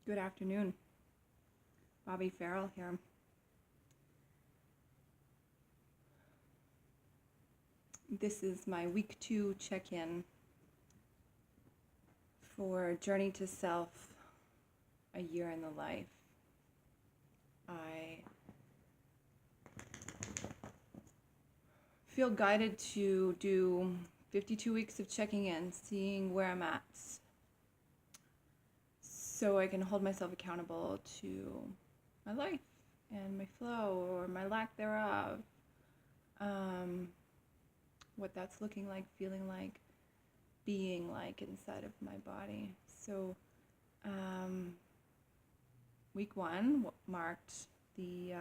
Good afternoon. Bobby Farrell here. This is my week 2 check-in for Journey to Self, a year in the life. I feel guided to do 52 weeks of checking in, seeing where I'm at, so I can hold myself accountable to my life and my flow or my lack thereof. What that's looking like, feeling like, being like inside of my body. So week 1 marked the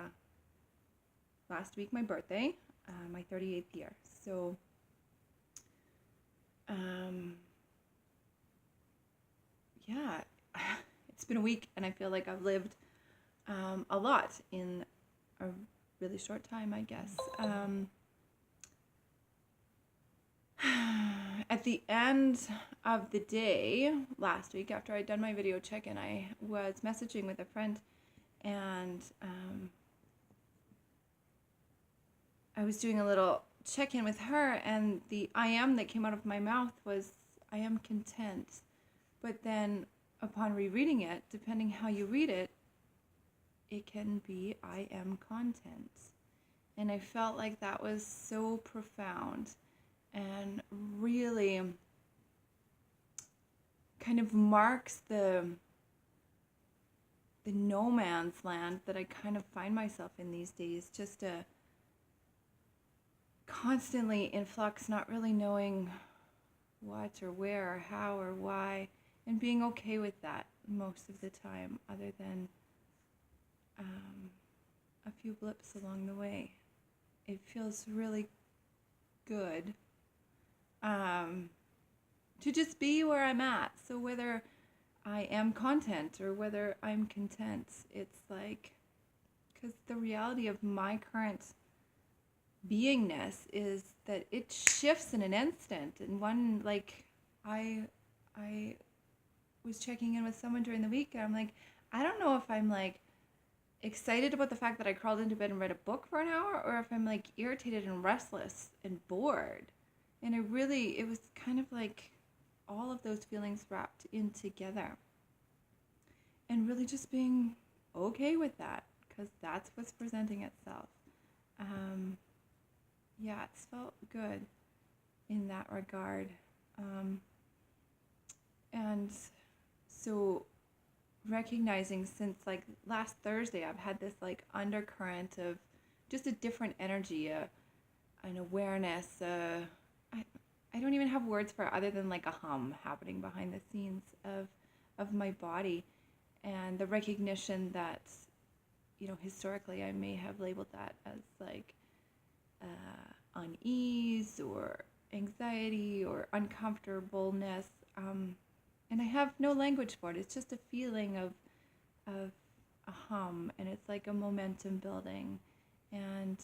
last week my birthday, my 38th year. So yeah, it's been a week and I feel like I've lived a lot in a really short time, I guess. At the end of the day last week, after I'd done my video check-in, I was messaging with a friend, and I was doing a little check-in with her, and the I am that came out of my mouth was, I am content. But then upon rereading it, depending how you read it, it can be I am content. And I felt like that was so profound and really kind of marks the no man's land that I kind of find myself in these days, just a constantly in flux, not really knowing what or where or how or why, and being okay with that most of the time, other than a few blips along the way. It feels really good to just be where I'm at. So whether I am content or whether I'm content, it's like, because the reality of my current beingness is that it shifts in an instant. And one, like, I was checking in with someone during the week, and I'm like, I don't know if I'm like excited about the fact that I crawled into bed and read a book for an hour, or if I'm like irritated and restless and bored. And it was kind of like all of those feelings wrapped in together. And really just being okay with that, because that's what's presenting itself. Yeah, it's felt good in that regard. And so recognizing, since like last Thursday, I've had this like undercurrent of just a different energy, an awareness. I don't even have words for it other than like a hum happening behind the scenes of my body, and the recognition that, historically I may have labeled that as like unease or anxiety or uncomfortableness, and I have no language for it. It's just a feeling of a hum, and it's like a momentum building, and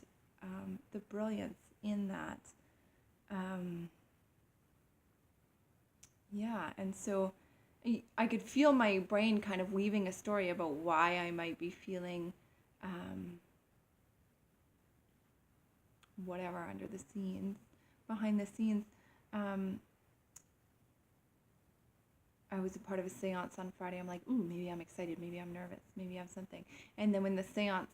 the brilliance in that. Yeah, and so I could feel my brain kind of weaving a story about why I might be feeling whatever under the scenes, behind the scenes. I was a part of a seance on Friday. I'm like, ooh, maybe I'm excited, maybe I'm nervous, maybe I have something. And then when the seance,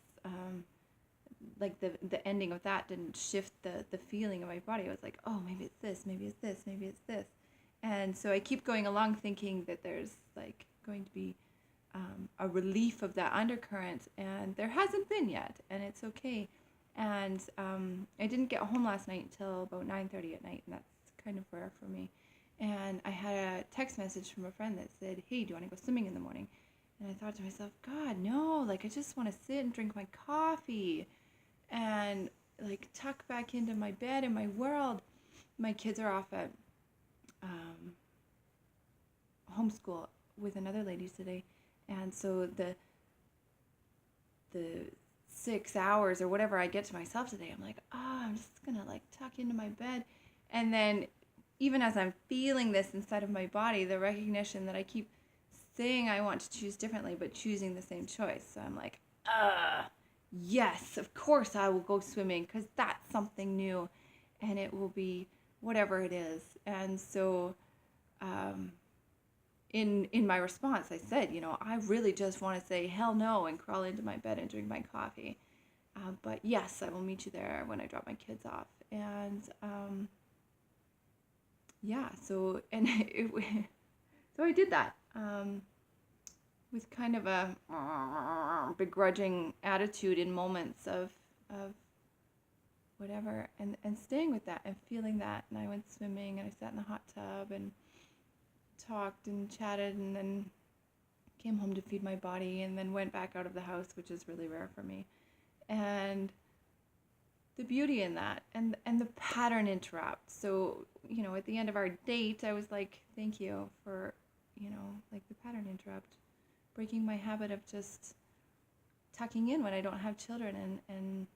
like the ending of that didn't shift the feeling of my body, I was like, oh, maybe it's this, maybe it's this, maybe it's this. And so I keep going along thinking that there's like going to be a relief of that undercurrent, and there hasn't been yet, and it's okay. And I didn't get home last night until about 9:30 at night, and that's kind of rare for me. And I had a text message from a friend that said, hey, do you want to go swimming in the morning? And I thought to myself, God, no, like I just want to sit and drink my coffee and like tuck back into my bed in my world. My kids are off at homeschool with another lady today, and so the 6 hours or whatever I get to myself today, I'm like, I'm just gonna like tuck into my bed. And then even as I'm feeling this inside of my body, the recognition that I keep saying I want to choose differently, but choosing the same choice. So I'm like, yes, of course I will go swimming because that's something new, and it will be whatever it is. And so, in my response, I said, I really just want to say hell no and crawl into my bed and drink my coffee. But yes, I will meet you there when I drop my kids off. And yeah, so so I did that with kind of a begrudging attitude in moments of whatever, and staying with that and feeling that. And I went swimming and I sat in the hot tub and talked and chatted, and then came home to feed my body, and then went back out of the house, which is really rare for me. And the beauty in that, and the pattern interrupt. So, at the end of our date, I was like, thank you for, like the pattern interrupt, breaking my habit of just tucking in when I don't have children, and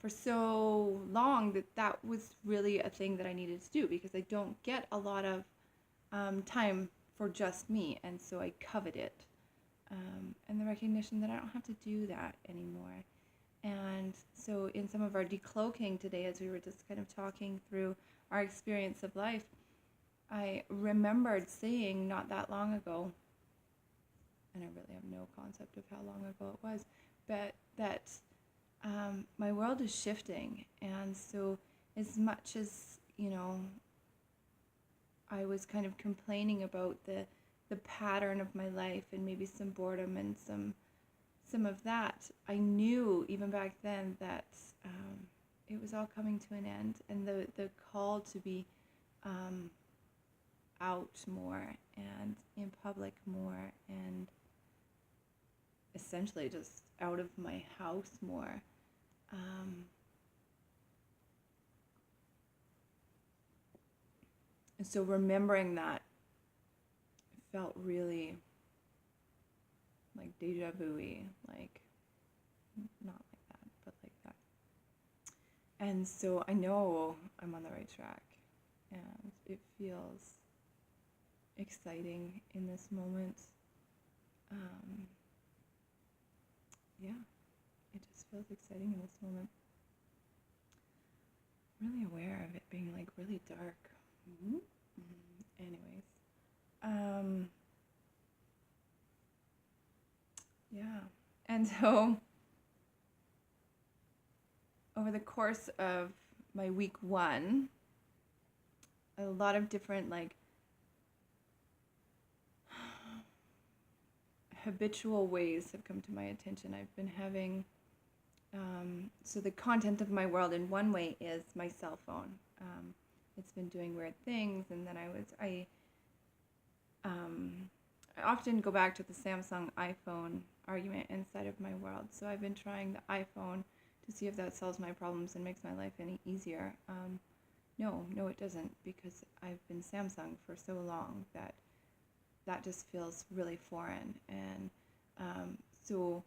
for so long that was really a thing that I needed to do, because I don't get a lot of time for just me, and so I covet it, and the recognition that I don't have to do that anymore. And so in some of our decloaking today, as we were just kind of talking through our experience of life, I remembered saying not that long ago, and I really have no concept of how long ago it was, but that my world is shifting. And so as much as, I was kind of complaining about the pattern of my life and maybe some boredom and some of that, I knew even back then that it was all coming to an end, and the call to be out more and in public more, and essentially just out of my house more. And so remembering that felt really like deja vu-y, like not like that, but like that. And so I know I'm on the right track, and it feels exciting in this moment. Yeah, it just feels exciting in this moment. Really aware of it being like really dark. Anyways, yeah, and so over the course of my week 1, a lot of different like habitual ways have come to my attention. I've been having so the content of my world in one way is my cell phone. It's been doing weird things, and then I often go back to the Samsung iPhone argument inside of my world. So I've been trying the iPhone to see if that solves my problems and makes my life any easier. No, it doesn't, because I've been Samsung for so long that just feels really foreign. And so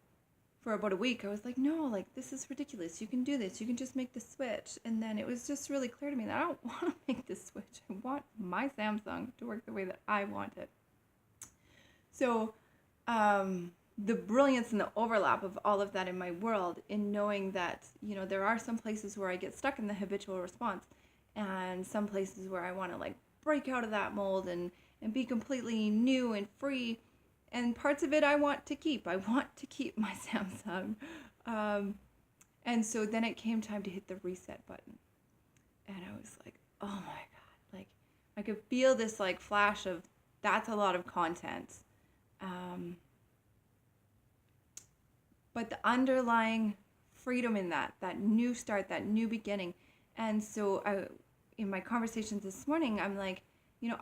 for about a week, I was like, no, like, this is ridiculous. You can do this. You can just make the switch. And then it was just really clear to me that I don't want to make this switch. I want my Samsung to work the way that I want it. So the brilliance and the overlap of all of that in my world, in knowing that, there are some places where I get stuck in the habitual response, and some places where I want to like break out of that mold and be completely new and free. And parts of it I want to keep. I want to keep my Samsung. And so then it came time to hit the reset button. And I was like, oh my God. Like, I could feel this like flash of, that's a lot of content. But the underlying freedom in that new start, that new beginning. And so in my conversations this morning, I'm like,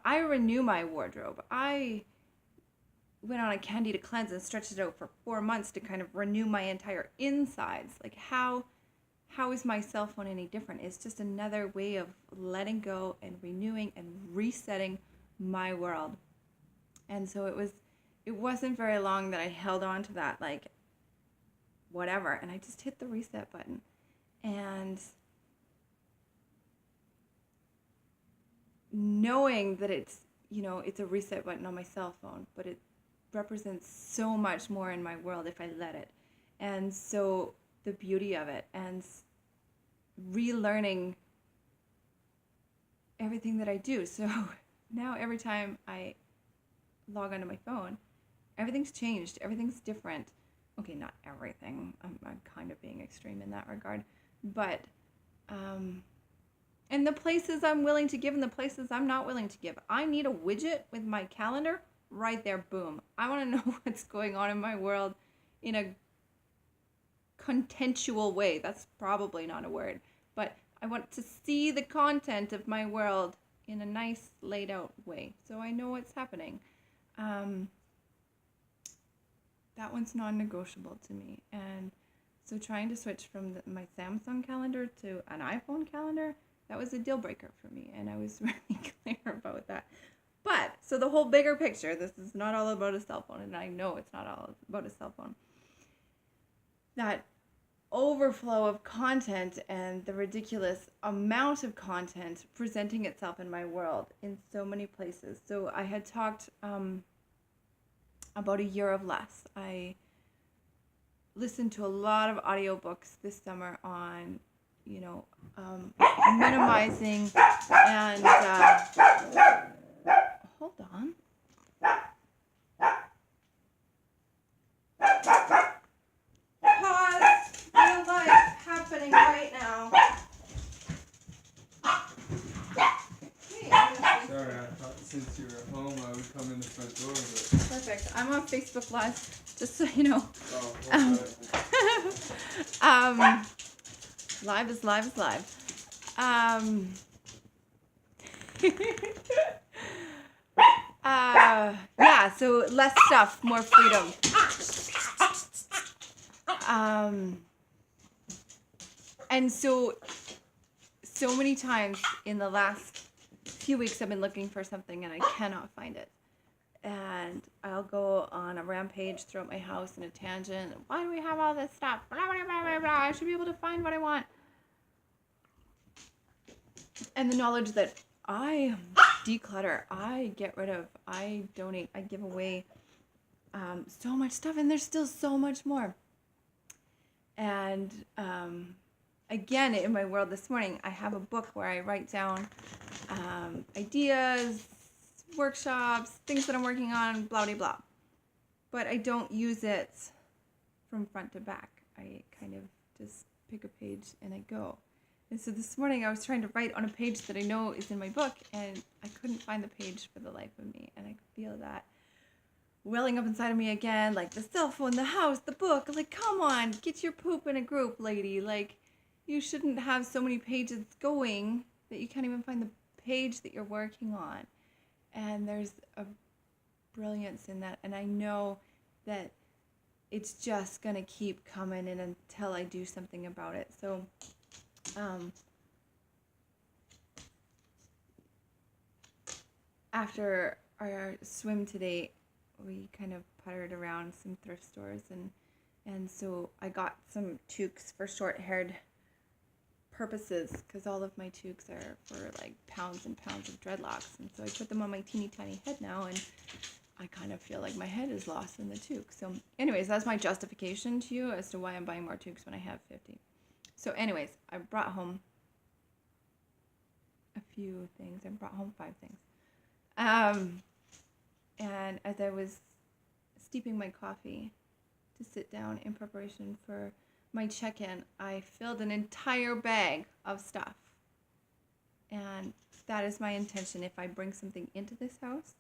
I renew my wardrobe. I went on a Candida cleanse and stretched it out for 4 months to kind of renew my entire insides. Like, how is my cell phone any different? It's just another way of letting go and renewing and resetting my world. And so it wasn't very long that I held on to that, like, whatever, and I just hit the reset button. And knowing that it's, it's a reset button on my cell phone, but it represents so much more in my world if I let it. And so the beauty of it, and relearning everything that I do. So now every time I log onto my phone, everything's changed. Everything's different. Okay, not everything. I'm kind of being extreme in that regard. But, and the places I'm willing to give and the places I'm not willing to give. I need a widget with my calendar right there. Boom. I want to know what's going on in my world in a contextual way. That's probably not a word. But I want to see the content of my world in a nice laid out way, so I know what's happening. That one's non-negotiable to me. And so trying to switch from my Samsung calendar to an iPhone calendar, that was a deal breaker for me, and I was really clear about that. But so the whole bigger picture, this is not all about a cell phone, and I know it's not all about a cell phone. That overflow of content and the ridiculous amount of content presenting itself in my world in so many places. So I had talked about a year of less. I listened to a lot of audiobooks this summer on, minimizing and hold on. Real life happening right now. Sorry, I thought since you were home I would come in the front door, but... Perfect. I'm on Facebook Live, just so you know. Oh, Live is live is live. Yeah, so less stuff, more freedom. And so many times in the last few weeks I've been looking for something and I cannot find it. And I'll go on a rampage throughout my house in a tangent. Why do we have all this stuff? Blah, blah, blah, blah, blah. I should be able to find what I want. And the knowledge that I declutter, I get rid of, I donate, I give away so much stuff, and there's still so much more. And again, in my world this morning, I have a book where I write down ideas, workshops, things that I'm working on, blah, blah, blah. But I don't use it from front to back. I kind of just pick a page and I go. And so this morning I was trying to write on a page that I know is in my book, and I couldn't find the page for the life of me. And I could feel that welling up inside of me again, like the cell phone, the house, the book. Like, come on, get your poop in a group, lady. Like, you shouldn't have so many pages going that you can't even find the page that you're working on. And there's a brilliance in that. And I know that it's just going to keep coming in until I do something about it. So, after our swim today, we kind of puttered around some thrift stores, and so I got some toques for short-haired purposes, because all of my toques are for like pounds and pounds of dreadlocks, and so I put them on my teeny tiny head now, and I kind of feel like my head is lost in the toque. So anyways, that's my justification to you as to why I'm buying more toques when I have 50. So anyways, I brought home a few things. I brought home 5 things. And as I was steeping my coffee to sit down in preparation for my check-in, I filled an entire bag of stuff. And that is my intention. If I bring something into this house,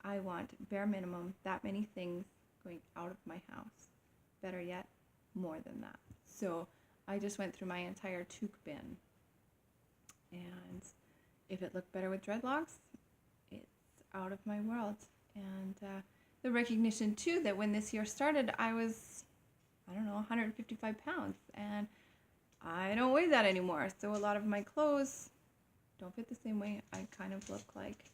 I want bare minimum that many things going out of my house. Better yet, more than that. So I just went through my entire toque bin. And if it looked better with dreadlocks, it's out of my world. And the recognition, too, that when this year started, I was, 155 pounds. And I don't weigh that anymore. So a lot of my clothes don't fit the same way. I kind of look like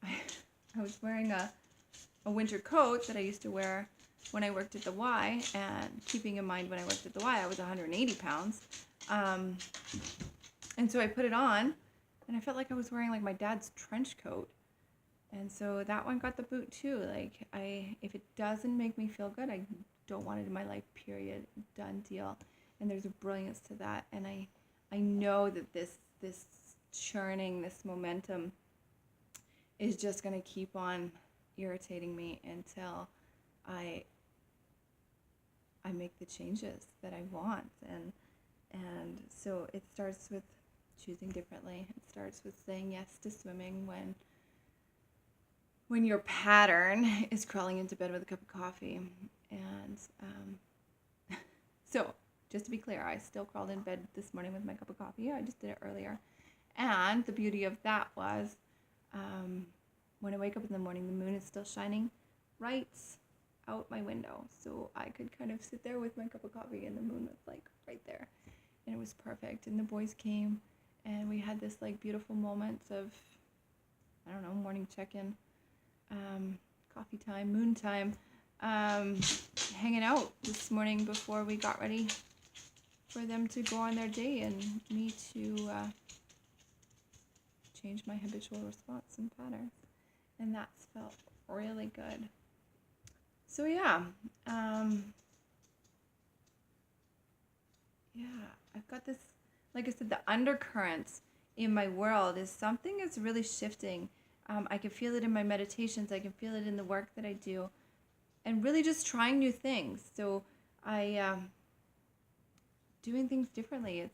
I was wearing a winter coat that I used to wear when I worked at the Y. And keeping in mind when I worked at the Y, I was 180 pounds. And so I put it on, and I felt like I was wearing like my dad's trench coat. And so that one got the boot too. Like if it doesn't make me feel good, I don't want it in my life, period. Done deal. And there's a brilliance to that. And I know that this churning, this momentum is just going to keep on irritating me until I make the changes that I want. And so it starts with choosing differently. It starts with saying yes to swimming when your pattern is crawling into bed with a cup of coffee. And so just to be clear, I still crawled in bed this morning with my cup of coffee. I just did it earlier. And the beauty of that was when I wake up in the morning, the moon is still shining right out my window. So I could kind of sit there with my cup of coffee and the moon was like right there. And it was perfect. And the boys came and we had this like beautiful moment of, I don't know, morning check-in, coffee time, moon time, hanging out this morning before we got ready for them to go on their day and me to change my habitual response and patterns. And that's felt really good. So yeah, I've got this, like I said, the undercurrents in my world is something is really shifting. I can feel it in my meditations. I can feel it in the work that I do, and really just trying new things. So I doing things differently.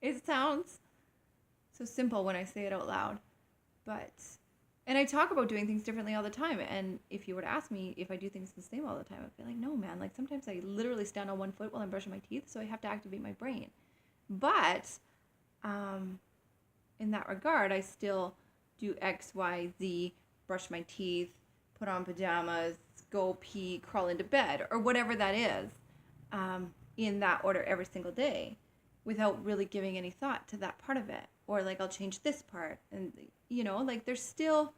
It sounds so simple when I say it out loud, and I talk about doing things differently all the time. And if you were to ask me if I do things the same all the time, I'd be like, no, man. Like sometimes I literally stand on one foot while I'm brushing my teeth, so I have to activate my brain. But in that regard, I still do X, Y, Z, brush my teeth, put on pajamas, go pee, crawl into bed, or whatever that is, in that order every single day, without really giving any thought to that part of it. Or like I'll change this part, and like there's still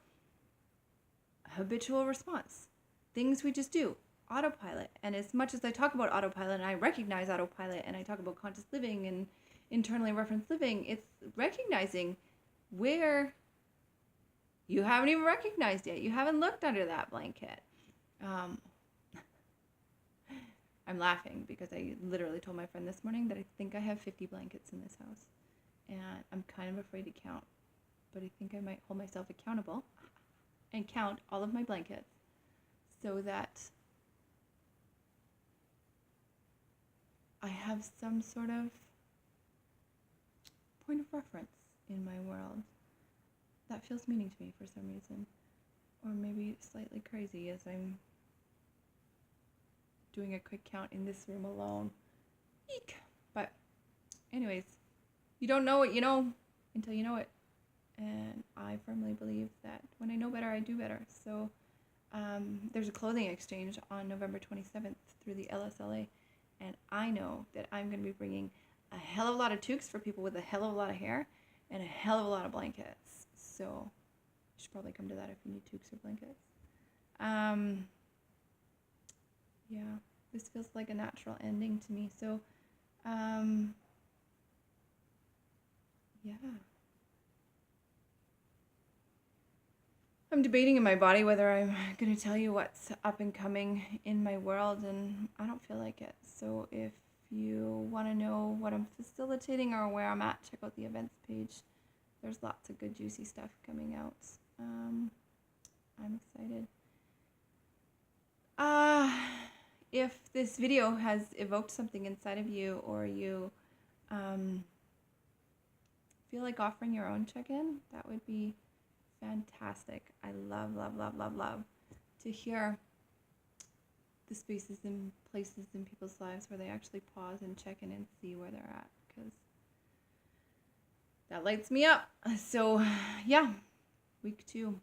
habitual response, things we just do, autopilot. And as much as I talk about autopilot and I recognize autopilot and I talk about conscious living and internally referenced living, it's recognizing where you haven't even recognized yet. You haven't looked under that blanket. I'm laughing because I literally told my friend this morning that I think I have 50 blankets in this house. And I'm kind of afraid to count. But I think I might hold myself accountable and count all of my blankets so that I have some sort of point of reference in my world that feels meaning to me for some reason. Or maybe slightly crazy as I'm doing a quick count in this room alone. Eek! But anyways, you don't know what you know until you know it. And I firmly believe that when I know better, I do better. So there's a clothing exchange on November 27th through the LSLA. And I know that I'm going to be bringing a hell of a lot of toques for people with a hell of a lot of hair and a hell of a lot of blankets. So you should probably come to that if you need toques or blankets. Yeah, this feels like a natural ending to me. So, yeah. I'm debating in my body whether I'm going to tell you what's up and coming in my world, and I don't feel like it. So if you want to know what I'm facilitating or where I'm at, check out the events page. There's lots of good, juicy stuff coming out. I'm excited. If this video has evoked something inside of you, or you feel like offering your own check-in, that would be fantastic. I love, love, love, love, love to hear the spaces and places in people's lives where they actually pause and check in and see where they're at, because that lights me up. So yeah, week 2.